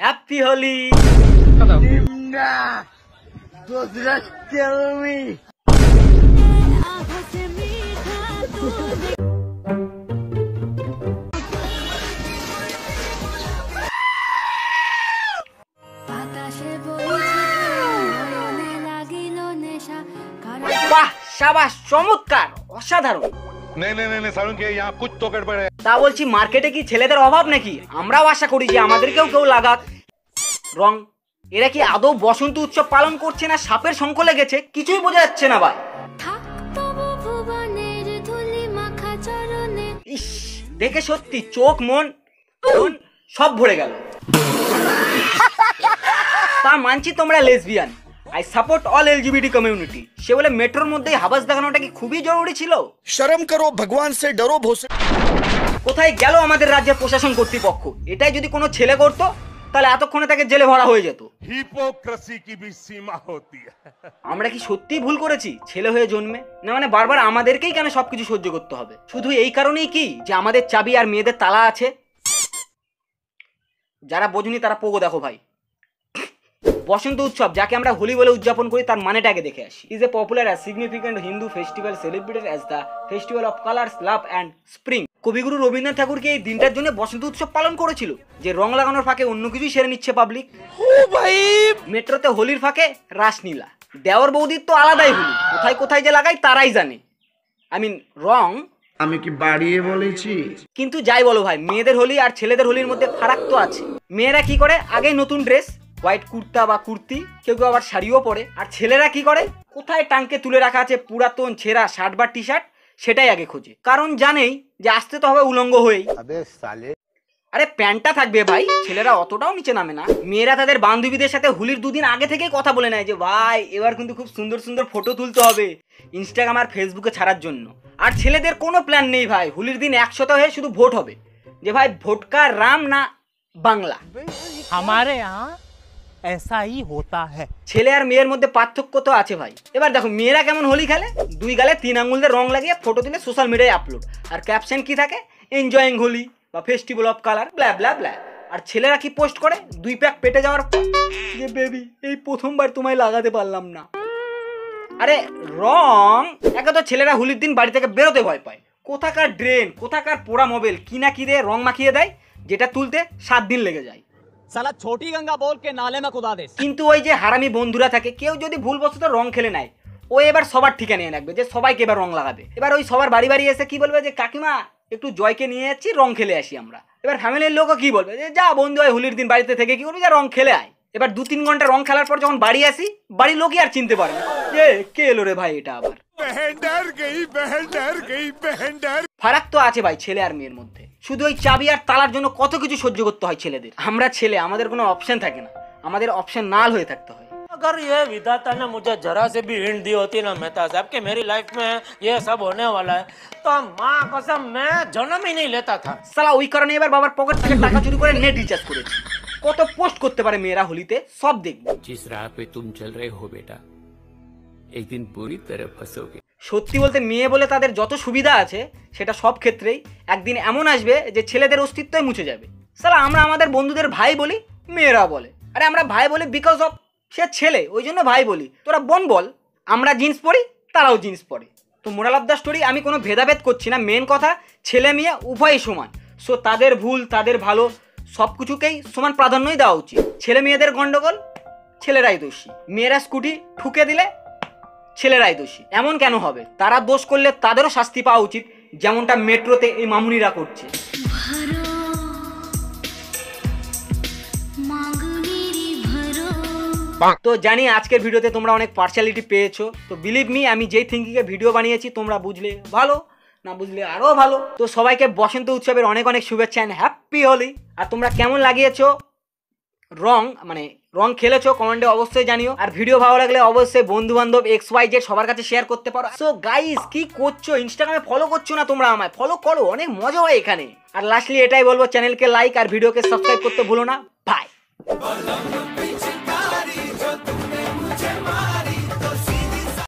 Happy Holi. বাহ, শাবাশ, চমৎকার, অসাধারণ। তা বলছি, মার্কেটে কি ছেলেদের অভাব নাকি? আমরাও আশা করি যে আমাদেরকেও কেউ লাগাক রং। এরা কি আদৌ বসন্ত উৎসব পালন করছে না সাপের শঙ্খ লেগেছে? কিছুই বোঝা যাচ্ছে না ভাই। ইস, দেখে সত্যি চোখ মন সব ভরে গেল। তা মানছি তোমরা lesbian, I support all LGBT community. সে বলে মেট্রোর মধ্যে হাবাস দেখানোটা কি খুবই জরুরি ছিল? শরম করো, ভগবান সে ডরো ভোসে। কোথায় গেল আমাদের রাজ্যের প্রশাসন কর্তৃপক্ষ? এটাই যদি কোনো ছেলে করতো তাহলে এতক্ষণে তাকে জেলে ভরা হয়ে যেত। হিপোক্রেসি কি ভি সীমা হতি হ্যায়। আমরা কি সত্যিই ভুল করেছি ছেলে হয়ে জন্মে? না মানে বারবার আমাদেরকেই কেন সবকিছু সহ্য করতে হবে? শুধু এই কারণেই কি যে আমাদের চাবি আর মেয়েদের তালা আছে? যারা বোঝনি তারা পোগো দেখো ভাই। বসন্ত উৎসব, যাকে আমরা হোলি বলে উদযাপন করি, তার মানেটাকে দেখে আসি। Is a popular as significant Hindu festival celebrated as the festival of colours, love and spring. কবিগুরু রবীন্দ্রনাথ ঠাকুরকে এই দিনটার জন্য বসন্ত উৎসব পালন করেছিল, যে রং লাগানোর ফাঁকে অন্য কিছুই সেরে নিচ্ছে পাবলিক। মেট্রোতে হোলির ফাঁকে রাসলীলা, দেওর বৌদির তো আলাদাই হোলি, কোথায় কোথায় যে লাগাই তারাই জানে। আই মিন রং। আমি কি বাড়িয়ে বলেছি? কিন্তু যাই বলো ভাই, মেয়েদের হোলি আর ছেলেদের হোলির মধ্যে ফারাক তো আছে। মেয়েরা কি করে, আগে নতুন ড্রেস, হোয়াইট কুর্তা বা কুর্তি, কেউ কেউ আবার শাড়িও পরে। আর ছেলেরা কি করে, কোথায় টাঙ্কে তুলে রাখা আছে পুরাতন ছেঁড়া শার্ট বা টি শার্ট, সেটাই আগে খোঁজে। কারণ জানেই যে আসতে তো হবে উলঙ্গ হয়েই। আরে প্যান্টটা থাকবে ভাই, ছেলেরা অতটাও নিচে নামে না। মেয়েরা তাদের বান্ধবীদের সাথে হোলির দুদিন আগে থেকেই কথা বলে নেয় যে ভাই এবার কিন্তু খুব সুন্দর সুন্দর ফটো তুলতে হবে ইনস্টাগ্রাম আর ফেসবুকে ছাড়ার জন্য। আর ছেলেদের কোনো প্ল্যান নেই ভাই, হোলির দিন একসাথে হয়ে শুধু ভোট হবে যে ভাই ভোটকা রাম না বাংলা। हमारे यहाँ ऐसा ही होता है। ছেলে আর মেয়ের মধ্যে পার্থক্য তো আছে ভাই। এবার দেখো মেয়েরা কেমন হোলি খেলে, দুই গালে 3 আঙ্গুল দিয়ে রং লাগিয়ে ফটো তুলে সোশ্যাল মিডিয়ায় আপলোড, আর ক্যাপশন কি থাকে, এনজয়িং হোলি বা ফেস্টিভ্যাল অফ কালার ব্লা ব্লা ব্লা। আর ছেলেরা কি পোস্ট করে, 2 প্যাক পেটে যাওয়ার যে বেবি এই প্রথমবার তোমায় লাগাতে পারলাম না। আরে রং, একে তো ছেলেরা হোলির দিন বাড়ি থেকে বেরোতে ভয় পায়, কোথাকার ড্রেন কোথাকার পোড়া মোবাইল কিনা কি দিয়ে রং মাখিয়ে দেয়, যেটা তুলতে 7 দিন লেগে যায়। साला छोटी गंगा बोल के नाले में कुदा दे। কিন্তু ওই যে হারামি বন্ধুরা থাকে, কেউ যদি ভুলবশত রং খেলে নেয়, ও এবার সবার ঠিকানা নিয়ে রাখবে যে সবাইকে এবার রং লাগাবে। এবার ওই সবার বাড়ি বাড়ি এসে কি বলবে যে কাকিমা একটু জয়কে নিয়ে যাচ্ছি, রং খেলে আসি আমরা। এবার ফ্যামিলির লোকও কি বলবে যে যা বন্ধু হয় হোলির দিন বাড়িতে থেকে কি করবি, যা রং খেলে আয়। এবার 2-3 ঘন্টা রং খেলার পর যখন বাড়ি আসি, বাড়ির লোকই আর চিনতে পারে না যে কে এলো রে ভাই এটা আবার। ফারাক তো আছে ভাই ছেলে আর মেয়ের মধ্যে। শুধু ওই চাবি আর তালার জন্য কত কিছু সহ্য করতে হয় ছেলেদের। আমরা ছেলে, আমাদের কোনো অপশন থাকে না, আমাদের অপশন নাল হয়ে থাকতে হয়। अगर ये विधाता ने मुझे जरा से भी हिंट दी होती ना मेहता साहब कि मेरी लाइफ में ये सब होने वाला है, तो माँ कसम मैं जन्म ही नहीं लेता था। साला ওই কারণে এবার বাবার পকেট থেকে টাকা চুরি করে নেট রিচার্জ করেছি। কত পোস্ট করতে পারে মেয়েরা হোলিতে, সব দেখব। जिस राह पे तुम चल रहे हो बेटा, एक दिन पूरी तरह फंसोगे। সত্যি বলতে মেয়ে বলে তাদের যত সুবিধা আছে, সেটা সব ক্ষেত্রেই একদিন এমন আসবে যে ছেলেদের অস্তিত্বই মুছে যাবে। সালা আমরা আমাদের বন্ধুদের ভাই বলি, মেয়েরা বলে আরে আমরা ভাই বলি বিকজ অফ সে ছেলে, ওই জন্য ভাই বলি। তোরা বোন বল, আমরা জিন্স পরি তারাও জিন্স পরে। তো মোরাল অফ দ্য স্টোরি, আমি কোনো ভেদাভেদ করছি না, মেন কথা ছেলে মেয়ে উভয়ই সমান। সো তাদের ভুল তাদের ভালো সব কিছুকেই সমান প্রাধান্যই দেওয়া উচিত। ছেলে মেয়েদের গন্ডগোল, ছেলেরাই দোষী। মেয়েরা স্কুটি ঠুকে দিলে ছেলেরাই দোষী। এমন কেন হবে? তারা দোষ করলে তাদেরও শাস্তি পাওয়া উচিত, যেমনটা মেট্রোতে এই মামুনিরা করছে। তো জানি আজকের ভিডিওতে তোমরা অনেক পার্সিয়ালিটি পেয়েছো। তো বিলিভ মি, আমি যেই থিঙ্কিংয়ে ভিডিও বানিয়েছি তোমরা বুঝলে ভালো, না বুঝলে আরো ভালো। তো সবাইকে বসন্ত উৎসবের অনেক অনেক শুভেচ্ছা এন্ড হ্যাপি হোলি। আর তোমরা কেমন লাগিয়েছো রং, মানে রং খেলেছো, কমেন্টে অবশ্যই জানিও। আর ভিডিও ভালো লাগলে অবশ্যই বন্ধু বান্ধব XYZ সবার কাছে শেয়ার করতে পারো। সো গাইস, কি করছো? ইনস্টাগ্রামে ফলো করছো না তোমরা? আমায় ফলো করো, অনেক মজা হয় এখানে। আর লাস্টলি এটাই বলবো, চ্যানেলকে লাইক আর ভিডিওকে সাবস্ক্রাইব করতে ভুলো না। বাই।